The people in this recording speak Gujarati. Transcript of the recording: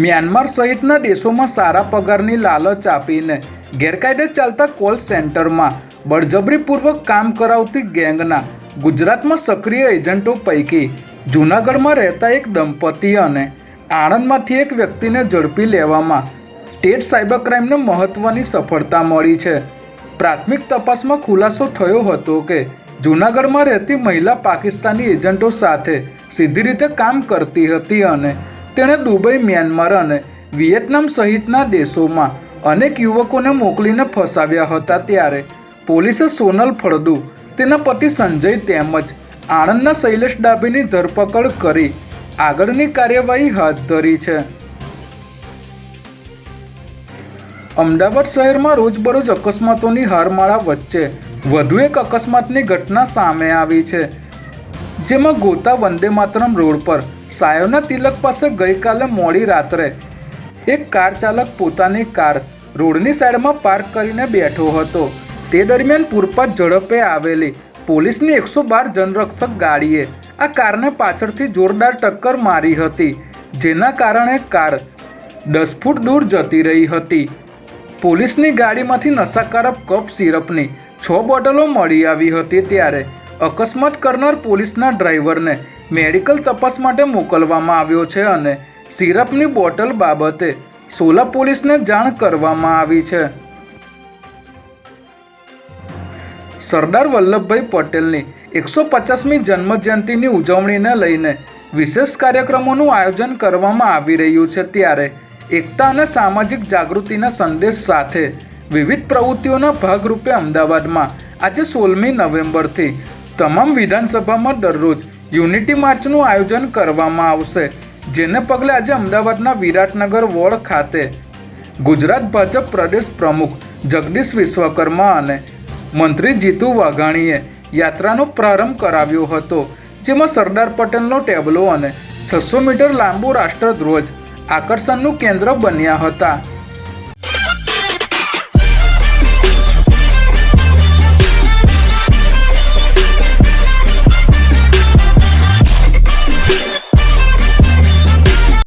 મ્યાનમાર સહિતના દેશોમાં સારા પગારની લાલચ આપીને ગેરકાયદે ચાલતા કોલ સેન્ટરમાં બળજબરીપૂર્વક કામ કરાવતી ગેંગના ગુજરાતમાં સક્રિય એજન્ટો પૈકી જૂનાગઢમાં રહેતા એક દંપતી અને આણંદમાંથી એક વ્યક્તિને ઝડપી લેવામાં સ્ટેટ સાયબર ક્રાઇમને મહત્ત્વની સફળતા મળી છે। પ્રાથમિક તપાસમાં ખુલાસો થયો હતો કે જૂનાગઢમાં રહેતી મહિલા પાકિસ્તાની એજન્ટો સાથે સીધી રીતે કામ કરતી હતી અને તેણે દુબઈ, મ્યાનમાર અને વિયેતનામ સહિતના દેશોમાં અનેક યુવકોને મોકલીને ફસાવ્યા હતા। ત્યારે પોલીસે સોનલ ફળદુ, તેના પતિ સંજય તેમજ આણંદના શૈલેષ ડાભીની ધરપકડ કરી આગળની કાર્યવાહી હાથ ધરી છે। અમદાવાદ શહેરમાં રોજબરોજ અકસ્માતોની હારમાળા વચ્ચે વધુ એક અકસ્માતની ઘટના સામે આવી છે, જેમાં ગોતા વંદે માતરમ રોડ પર સાયોના તિલક પાસે ગઈકાલે મોડી રાત્રે એક કાર ચાલક પોતાની કાર રોડની સાઈડમાં પાર્ક કરીને બેઠો હતો। તે દરમિયાન પૂરપાટ ઝડપે આવેલી પોલીસની 112 જનરક્ષક ગાડીએ આ કારને પાછળથી જોરદાર ટક્કર મારી હતી, જેના કારણે કાર 10 ફૂટ દૂર જતી રહી હતી। પોલીસની ગાડીમાંથી નશાકારક કફ સિરપની 6 બોટલો મળી આવી હતી। ત્યારે અકસ્માત કરનાર પોલીસના ડ્રાઈવરને મેડિકલ તપાસ માટે મોકલવામાં આવ્યો છે અને સિરપની બોટલ બાબતે સોલા પોલીસને જાણ કરવામાં આવી છે। સરદાર વલ્લભભાઈ પટેલની 150મી જન્મજયંતિની ઉજવણીને લઈને વિશેષ કાર્યક્રમોનું આયોજન કરવામાં આવી રહ્યું છે। ત્યારે એકતા અને સામાજિક જાગૃતિના સંદેશ સાથે વિવિધ પ્રવૃત્તિઓના ભાગરૂપે અમદાવાદમાં આજે 16મી નવેમ્બરથી તમામ વિધાનસભામાં દરરોજ યુનિટી માર્ચનું આયોજન કરવામાં આવશે, જેને પગલે આજે અમદાવાદના વિરાટનગર વોર્ડ ખાતે ગુજરાત ભાજપ પ્રદેશ પ્રમુખ જગદીશ વિશ્વકર્મા અને મંત્રી જીતુ વાઘાણીએ યાત્રાનો પ્રારંભ કરાવ્યો હતો, જેમાં સરદાર પટેલનો ટેબલો અને 600 મીટર લાંબો રાષ્ટ્રધ્વજ આકર્ષણનું કેન્દ્ર બન્યા હતા।